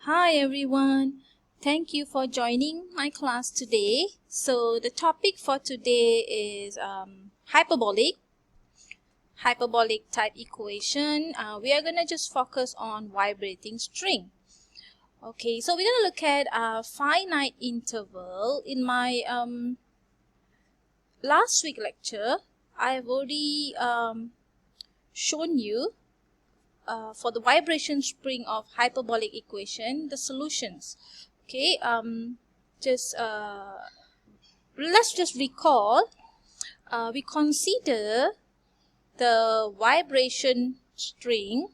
Hi everyone, thank you for joining my class today. So the topic for today is hyperbolic type equation. We are gonna just focus on vibrating string. Okay, so we're gonna look at finite interval. In my last week lecture, I have already shown you for the vibration spring of hyperbolic equation, the solutions. Okay, let's just recall. We consider the vibration string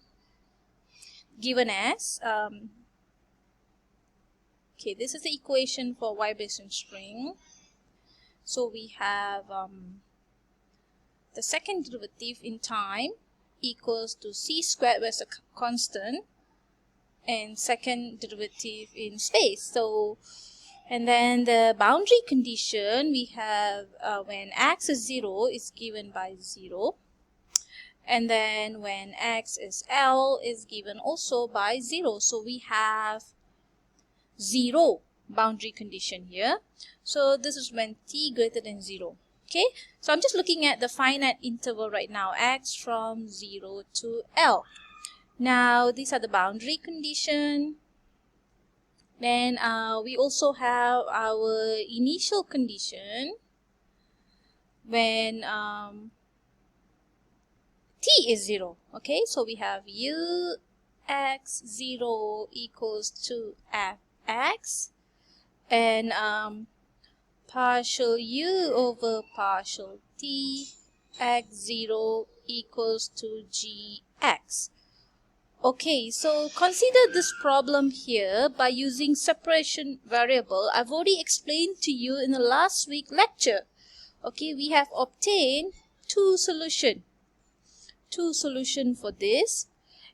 given as okay. This is the equation for vibration string. So we have the second derivative in time equals to c squared, where it's a constant, and second derivative in space. So, and then the boundary condition we have when x is 0 is given by 0, and then when x is L is given also by 0. So we have 0 boundary condition here. So this is when t greater than 0. Okay, so I'm just looking at the finite interval right now, x from 0 to L. Now these are the boundary condition. Then we also have our initial condition when t is 0. Okay, so we have u x 0 equals to fx, and partial u over partial t x 0 equals to gx. Okay, so consider this problem here by using separation variable. I've already explained to you in the last week lecture. Okay, we have obtained two solutions for this.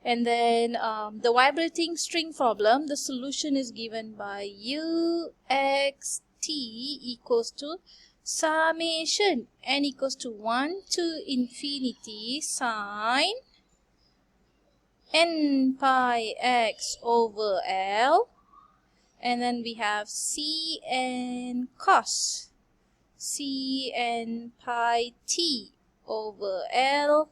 And then the vibrating string problem, the solution is given by u x t equals to summation n equals to 1 to infinity sine n pi x over L, and then we have c n cos c n pi t over L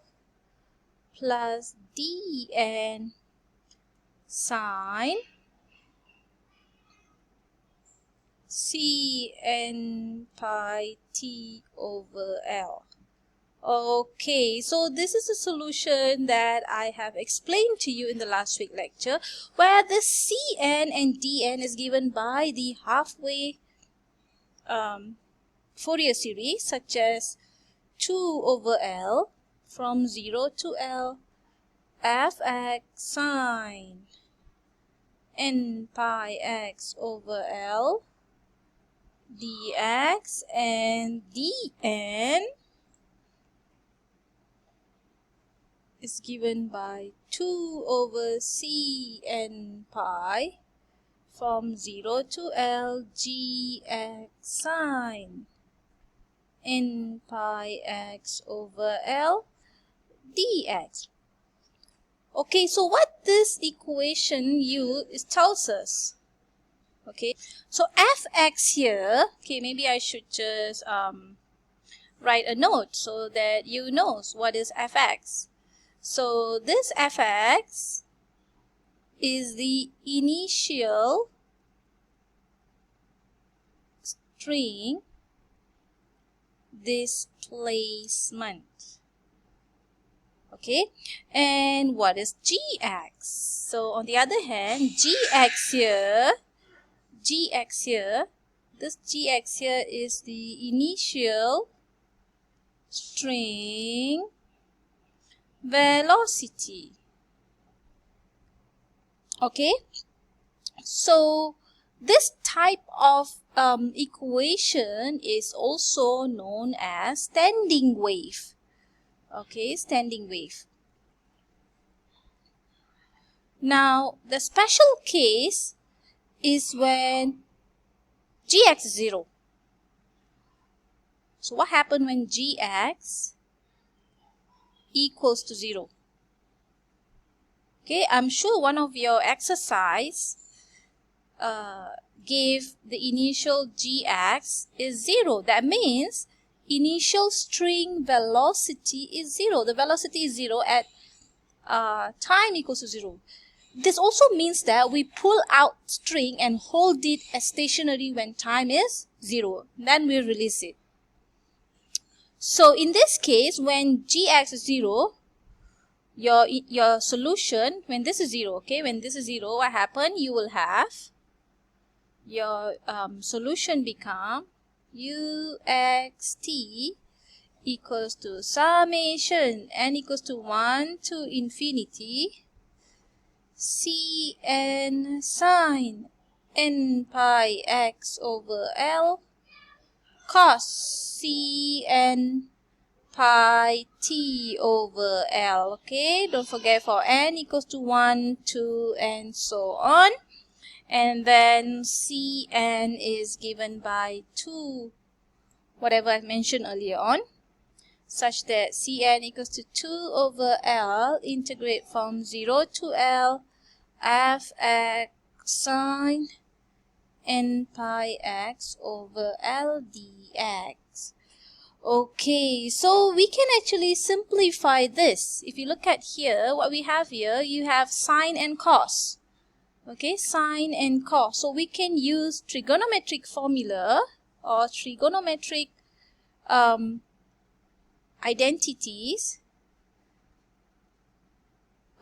plus d n sine c n pi t over L. Okay, so this is a solution that I have explained to you in the last week lecture, where the Cn and Dn is given by the halfway Fourier series, such as 2 over L from 0 to L, fx sine n pi x over L dx, and dn is given by 2 over c n pi from 0 to L gx sine n pi x over L dx. Okay, so what this equation tells us. Okay, so fx here, okay, maybe I should just write a note so that you know what is fx. So this fx is the initial string displacement. Okay, and what is gx? So on the other hand, gx here, this gx here is the initial string velocity. Okay, so this type of equation is also known as standing wave. Okay, standing wave. Now the special case is when gx is 0. So what happens when gx equals to 0? Okay, I'm sure one of your exercise give the initial gx is 0. That means initial string velocity is 0. The velocity is 0 at time equals to 0. This also means that we pull out string and hold it as stationary when time is 0. Then we release it. So in this case, when gx is 0, your solution, when this is 0, okay, when this is 0, what happen? You will have your solution become uxt equals to summation n equals to 1 to infinity cn sine n pi x over L cos cn pi t over L. Okay, don't forget for n equals to 1, 2, and so on. And then cn is given by 2, whatever I mentioned earlier on, such that cn equals to 2 over L, integrate from 0 to L, fx sine n pi x over L dx. Okay, so we can actually simplify this. If you look at here, what we have here, you have sine and cos. Okay, sine and cos. So we can use trigonometric formula or trigonometric identities.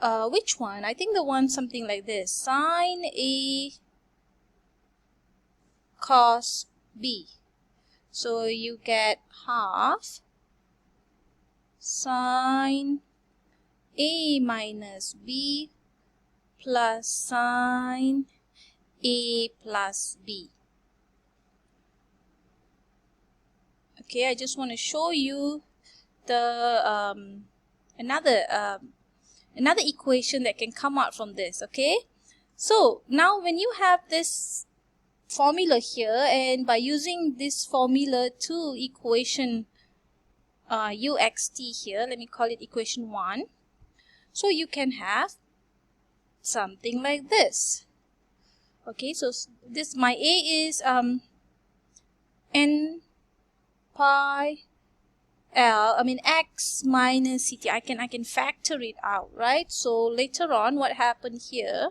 Which one? I think the one something like this. Sine A cos B. So you get half sine A minus B plus sine A plus B. Okay, I just want to show you the another equation that can come out from this. Okay, so now when you have this formula here, and by using this formula to equation uxt here, let me call it equation 1, so you can have something like this. Okay, so this, my A is n pi L, x minus ct. I can factor it out, right? So later on, what happened here?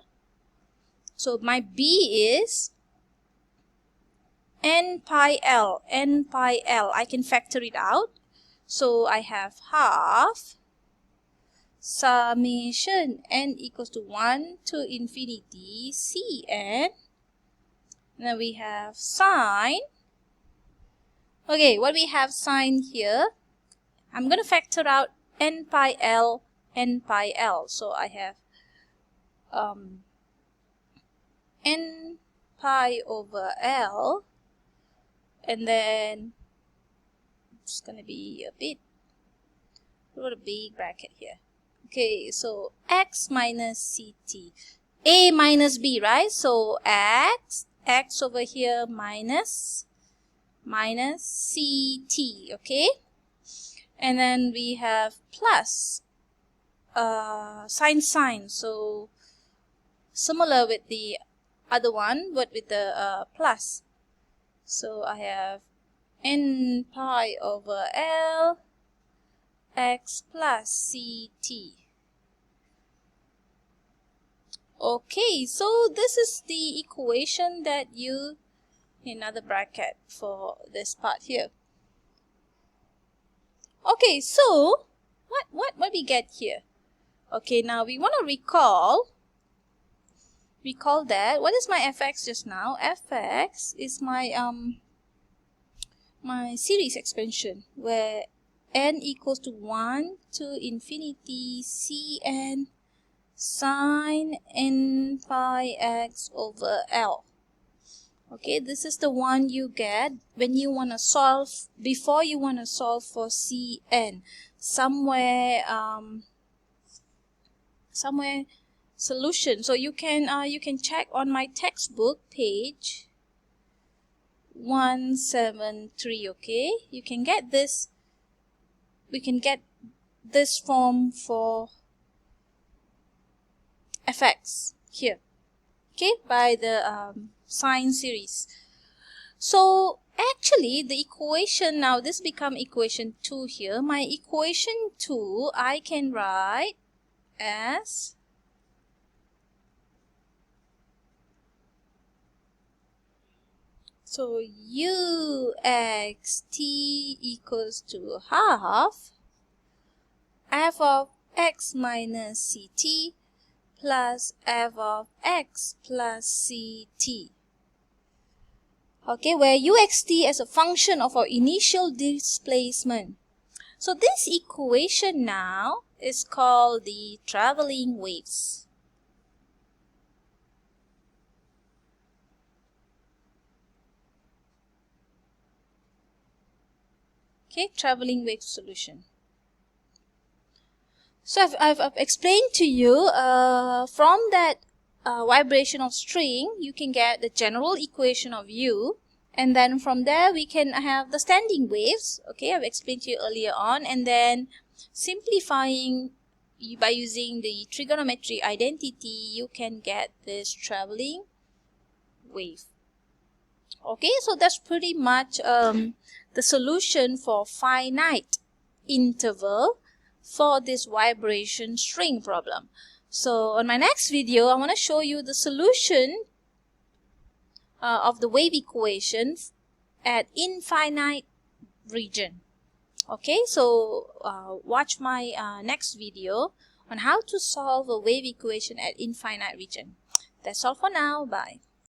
So my B is n pi L. I can factor it out. So I have half summation n equals to 1 to infinity cn. Then we have sine. Okay, what we have sine here, I'm going to factor out n pi L. So I have n pi over L, and then it's going to be put a big bracket here. Okay, so x minus ct, A minus B, right? So x over here minus ct, okay? And then we have plus sine. So similar with the other one, but with the plus. So I have n pi over L x plus ct. Okay, so this is the equation that you, another bracket for this part here. Okay, so what we get here? Okay, now we want to recall that. What is my fx just now? Fx is my my series expansion where n equals to 1 to infinity cn sine n pi x over L. Okay, this is the one you get when you want to solve, before you want to solve for cn. Somewhere solution. So you can check on my textbook page 173. Okay, you can get this. We can get this form for fx here. okay, by the sine series. So actually the equation, now this become equation 2 here. My equation 2 I can write as so uxt equals to half f of x minus ct plus f of x plus ct. Okay, where uxt as a function of our initial displacement. So this equation now is called the traveling waves. Okay, traveling wave solution. So I've explained to you from that vibration of string, you can get the general equation of u, and then from there we can have the standing waves. Okay, I've explained to you earlier on, and then simplifying by using the trigonometry identity, you can get this traveling wave. Okay, so that's pretty much the solution for finite interval for this vibration string problem. So on my next video, I want to show you the solution of the wave equation at infinite region. Okay, so watch my next video on how to solve a wave equation at infinite region. That's all for now. Bye.